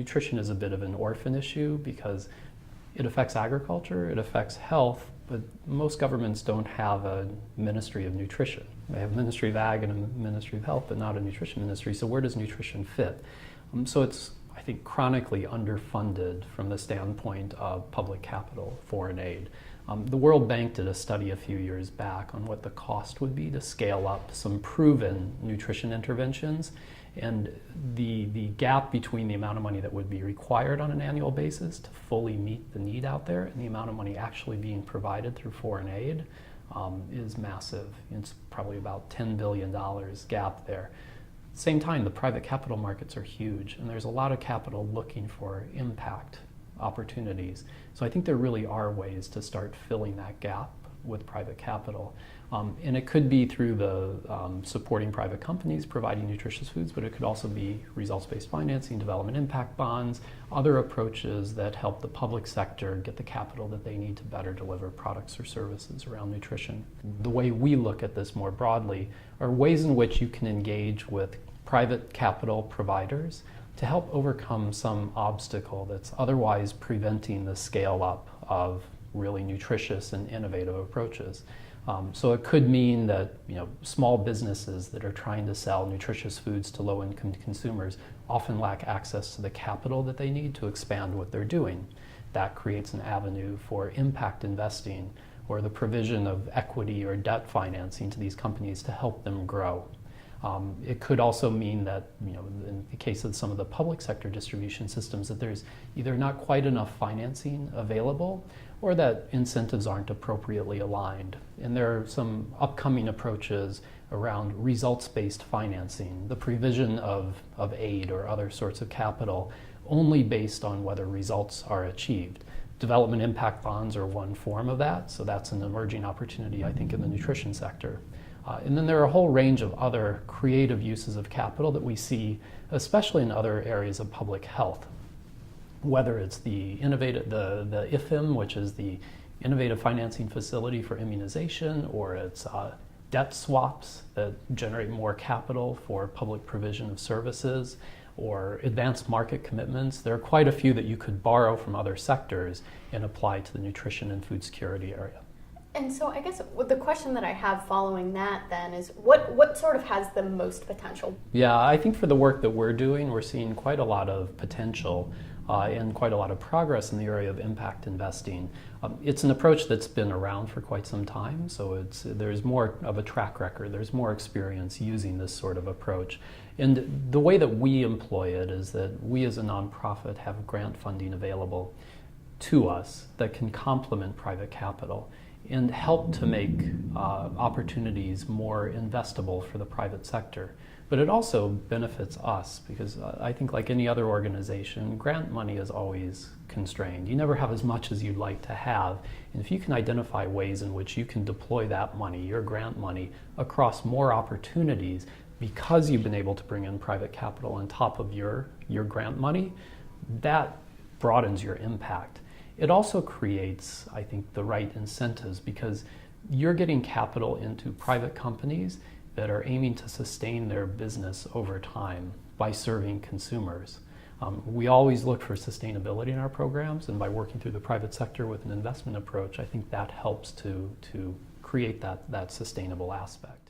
nutrition is a bit of an orphan issue because it affects agriculture, it affects health, but most governments don't have a Ministry of Nutrition. They have a Ministry of Ag and a Ministry of Health, but not a nutrition ministry. So where does nutrition fit? So it's, I think, chronically underfunded from the standpoint of public capital, foreign aid. The World Bank did a study a few years back on what the cost would be to scale up some proven nutrition interventions. And the gap between the amount of money that would be required on an annual basis to fully meet the need out there and the amount of money actually being provided through foreign aid is massive. It's probably about $10 billion gap there. Same time, the private capital markets are huge, and there's a lot of capital looking for impact opportunities. So I think there really are ways to start filling that gap with private capital. And it could be through the supporting private companies providing nutritious foods, but it could also be results-based financing, development impact bonds, other approaches that help the public sector get the capital that they need to better deliver products or services around nutrition. The way we look at this more broadly are ways in which you can engage with private capital providers to help overcome some obstacle that's otherwise preventing the scale up of really nutritious and innovative approaches. So it could mean that small businesses that are trying to sell nutritious foods to low-income consumers often lack access to the capital that they need to expand what they're doing. That creates an avenue for impact investing or the provision of equity or debt financing to these companies to help them grow. It could also mean that, in the case of some of the public sector distribution systems, that there's either not quite enough financing available or that incentives aren't appropriately aligned. And there are some upcoming approaches around results-based financing, the provision of aid or other sorts of capital only based on whether results are achieved. Development impact bonds are one form of that, so that's an emerging opportunity, I think, in the nutrition sector. And then there are a whole range of other creative uses of capital that we see, especially in other areas of public health. Whether it's the IFIM, which is the Innovative Financing Facility for Immunization, or it's debt swaps that generate more capital for public provision of services, or advanced market commitments. There are quite a few that you could borrow from other sectors and apply to the nutrition and food security area. And so I guess the question that I have following that then is what sort of has the most potential? Yeah, I think for the work that we're doing, we're seeing quite a lot of potential and quite a lot of progress in the area of impact investing. It's an approach that's been around for quite some time, so there's more of a track record, there's more experience using this sort of approach. And the way that we employ it is that we as a nonprofit have grant funding available to us that can complement private capital and help to make opportunities more investable for the private sector. But it also benefits us because I think, like any other organization, grant money is always constrained. You never have as much as you'd like to have. And if you can identify ways in which you can deploy that money, your grant money, across more opportunities because you've been able to bring in private capital on top of your grant money, that broadens your impact. It also creates, I think, the right incentives because you're getting capital into private companies that are aiming to sustain their business over time by serving consumers. We always look for sustainability in our programs, and by working through the private sector with an investment approach, I think that helps to create that sustainable aspect.